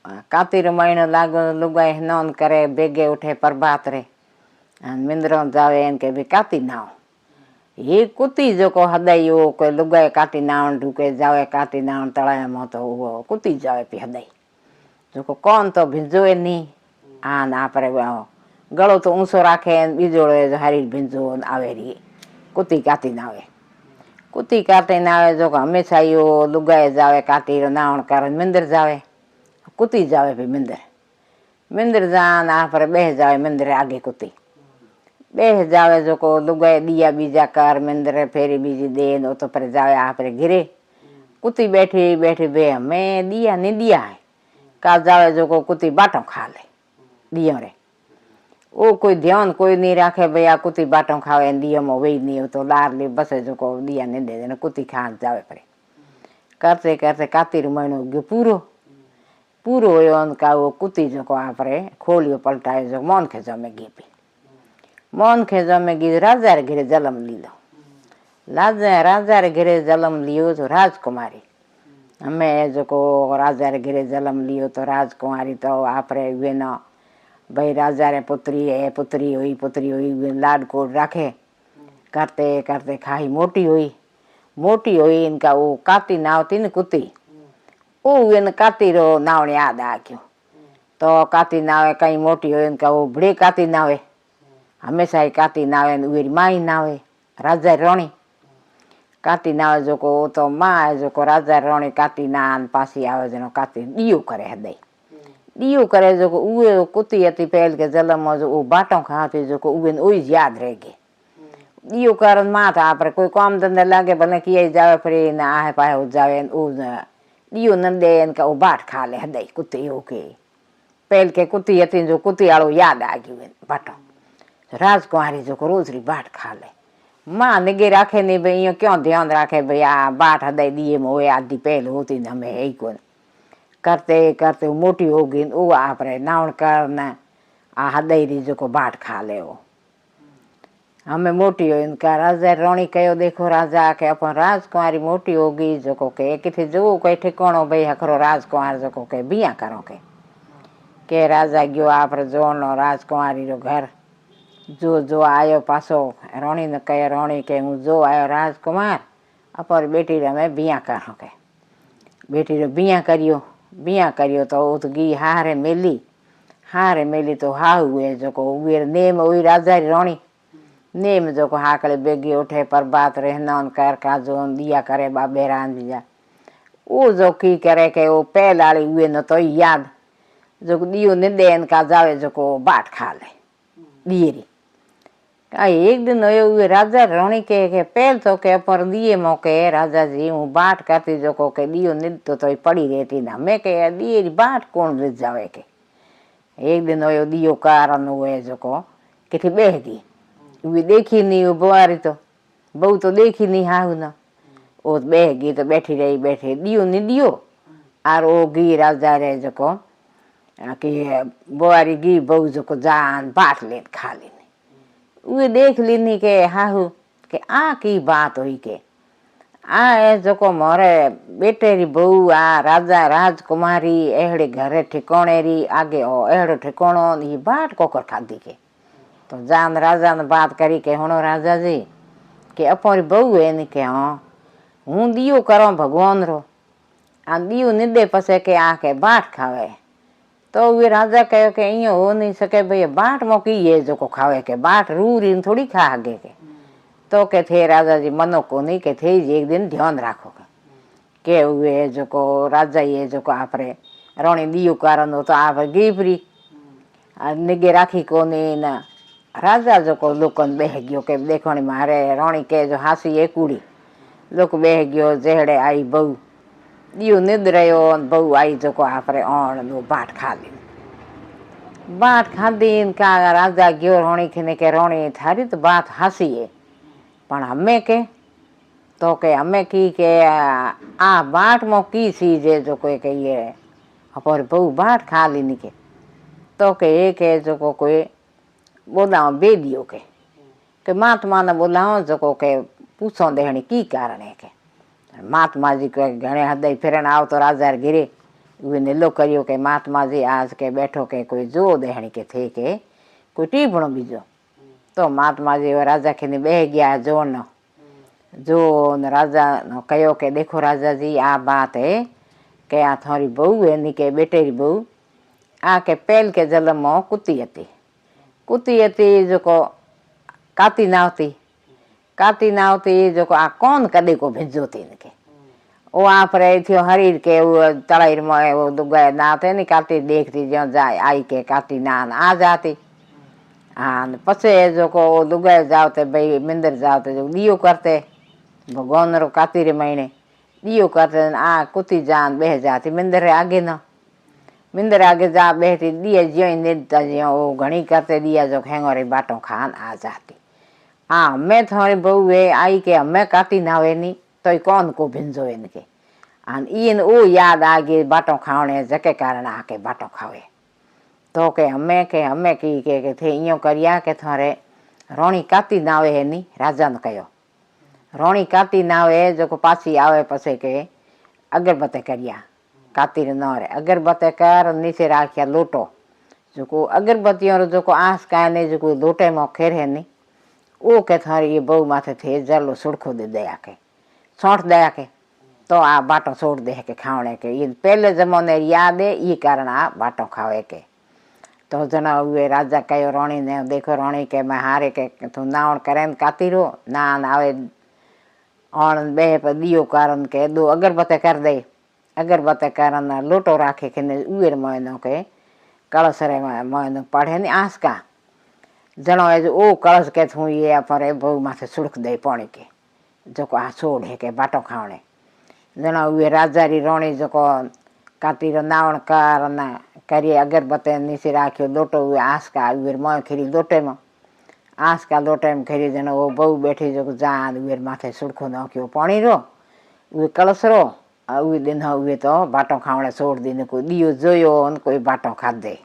कातिर महीनो लागो लुगाई स्नान करे बेगे उठे प्रभात रे मिंद्रो जावे के भी काती नाव ये कुती जो को हदाई वो कोई लुगाई काती नाव ढूके जावे काती नाव तळाया में तो वो कुती जावे पी हदाई जो को कौन तो भिंजोए नहीं आन आपरे गलो तो ऊंचो राखे बीजोड़े हारी भिंजो आवे रही कुती काती नावे कुती काती नावे जो हमेशा यो लुगाई जावे काती नावण कर मिंदर जावे कुती जावे भी मिंदर जान आपरे बेह जावे मिंदर आगे कुती बेह जावे जो को लुगाई दिया बीजा कर मिंदर फेरी बीजी दे तो पर जावे आपरे घिरे कुती बैठी बैठी बे मैं दिया नहीं दिया है का जावे जो को कुती बाटो खा ले दियो रे वो कोई ध्यान कोई नहीं राखे भैया कुती बाटो खावे दियो में वही नहीं तो लार ले बस जो को दिया नहीं दे देना कुती खा जावे पड़े करते करते कातिर महीनो गयो पूरो हुयो उनका वो कुती जो को आपरे खोलियो पलटाए जो मौन खे जमे गी पी मौन खे जमे गी राजा रे घिरे जलम लीलो राजा रे घिरे जलम लियो तो राजकुमारी हमें जो को राजा रे घिरे जलम लियो तो राजकुमारी तो आपरे वे न भाई राजा रे पुत्री हुई लाड कोड राखे करते करते खाई मोटी हुई इनका वो काती नाव थी न कुती वो काती रो नाव याद आ गयो तो काती नावे कहीं मोटी हुई इनका वो बड़े काती नावे हमेशा ही काती नावे उरी माई नावे राजा रानी काती नावे जो को तो माँ जो को राजा रानी काती नान पासी आवे जनो काती दियो करे हदई दियो करे जो को उए कुती अति पहल के जलम जो वो बाटो खाते जो को उन ओई याद रह गए दियो करन माँ था पर कोई काम धंधा लागे भले किए जावे फिर ना आहे पाए हो जावे उ दियो नंदे इनका वो बाट खा ले हदई कुती ओके पहल के कुती अति जो कुती आलो याद आ गई बाटो राजकुमारी जो को रोजरी बाट खा ले माँ निगे राखे नहीं भाई यो क्यों ध्यान राखे भैया बाट हदई दिए में वो आदि पहल होती न हमें यही को करते करते मोटी हो गई वो आपरे नावण करना आ हदई री जो को बाट खा ले वो हमें मोटी हो इनका राजा रानी कहो देखो राजा के अपन राजकुमारी मोटी हो गई जो को के किथे जो कोई ठिकाणो भाई हखरो राजकुमार जो को के बिया करो के राजा गयो आपरे जोनो राजकुमारी रो घर जो आयो पासो रानी ने कहे रानी के हूँ जो आयो राजकुमार अपन बेटी रे मैं बिया करो के बेटी रे बिया करियो तो वो तो गी हारे मेली तो हा हुए जो को उर नेम वही राजा रानी नेम जो को हाकले बेगी उठे पर बात रहना कर का जो दिया करे बाबे रान दिया वो जो की करे के वो पहलाड़ी हुए न तो याद जो दियो ने देन का जावे जो को बाट खा ले दियरी एक दिन हुए राजा रानी के पहल तो के पर दिए मौके राजा जी हूँ बाट करती जो को के दियो निद तो पड़ी रहती ना मैं के दिए बाट कौन ले जावे के एक दिन हो दियो कारण हुए जो को किथे बेह गई वे देखी नहीं वो बुआरी तो बहू तो देखी नहीं हाउ ना वो बेह गई तो बैठी रही बैठे दियो नहीं दियो आर वो गी राजा रे जो को कि बुआरी गी बहू जो को जान बाट ले खा ली वे देख लीनी के हाहू के आ की बात हुई के आ जो को मोरे बेटे री बहू आ राजा राजकुमारी एहड़े घरे ठिकाने री आगे ओ एहड़ो ठिकाणो ये बाट कोकर खादी के तो जान राजा ने बात करी के हुनो राजा जी के अपनी बहू है नी के हाँ हूँ दियो करो भगवान रो आ दियो निदे पसे के आके बाट खावे तो वे राजा कहो के इं हो नहीं सके भाई बाट मोकी ये जो को खावे के बाट रू थोड़ी खा आगे के तो के थे राजा जी मनो को नहीं के थे एक दिन ध्यान राखो के हुए जो को राजा ये जो को आपरे रानी दियो कारण हो तो आप गिफरी निगे राखी को नहीं ना राजा जो को लोकन बेह गयो के देखो मारे रानी के जो हासी एक कुड़ी लोग बेह गयो जेहड़े आई बहू दियो निद रहो बहू आई जो को आपरे ऑन बाट खा ली बाट खादी इनका राजा गयो रोणी खिने के रोणी थारी तो बात हंसी है पण हमें के तो के हमें की के आ बाट मो की चीज है जो कोई कही है अपर बहू बाट खा ली निके तो के एक है जो को कोई बोलाओ बे दियो के महात्मा ने बोलाओ जो को के पूछो देहणी की कारण है के महात्मा जी के घणे हदई फिरन आओ तो राजा गिरे उहे नीलो करियो के महात्मा जी आज के बैठो के कोई जो देहणी के थे के कोई टीपणो बीजो तो महात्मा जी राजा के बह गया जो राजा कहो के देखो राजा जी आ बात है के आ थारी बहू है नी के बेटेरी बहू आ के पहल के जन्म में कुत्ती हती जो काती ना होती जो आ कौन कदे को भेजो थी इनके वो आप रहे थी हरीर के वो तड़ाई में वो दुगाए ना थे नी काती देखती जो जाए आई के काती ना आ जाती हाँ पछे जो को दुगाए जाते भाई मिंदर जाते जो दियो करते भगवान रो काती रे महीने दियो करते आ कुत्ती जान बह जाती मिंदर आगे न मिंदर आगे जा बैठी दिया ज्यो नेता ज्यो वो घनी करते दिया जो खेंगोरी बाटो खान आ जाती हाँ मैं थोड़ी बहू है आई के हमें काटी ना हुए नी तो कौन को भिंजो इनके हाँ इन वो याद आ गई बाटो खाने जके कारण आके बाटो खावे तो के हमें की के थे इं करिया के थारे रोणी काती ना हुए है नी राजा ने कहो रोणी काती ना हुए जो पाछी आवे पछे के अगरबत्ती करिया काती न रे अगरबत्ती कर नीचे राखिया लोटो जो अगरबत्तियों जो आस काने जो लोटे में खेर है नी वो के थारी ये बहू माथे थे जलो सुड़खो दे दया के सौंठ दया के तो आ बाटो छोड़ दे के खावने के ये पहले जमाने याद है ये कारण आ बाटो खावे के तो जना हुए राजा कहो रोणी ने देखो रोणी के मैं हारे के तू नावण करे काती रो ना आवे और बे पर दियो कारण के दो अगरबत्ती कर दे अगरबत्ती कारण लोटो राखे के उर मोयनो के कलश रे मोयनो पढ़े नी आस का जनो ओ कलश के थू ये पर बहू माथे सुड़क दे पानी के जो आ छोड़ है के बाटो खावने जनो उहे राजा री रोणी जो काती रो नावण करिए अगरबत्ती नीचे राखियो लोटो हुए आस का उर मोय खीरी लोटे में आस का लोटे में खीरी जनो वो बहू बैठी जो जान उर माथे सुड़खो नाख्यो पानी रो उहे कलश रो उहे दिन हुए तो बाटो खावने छोड़ दी को दियो जोयो कोई बाटो खाधे।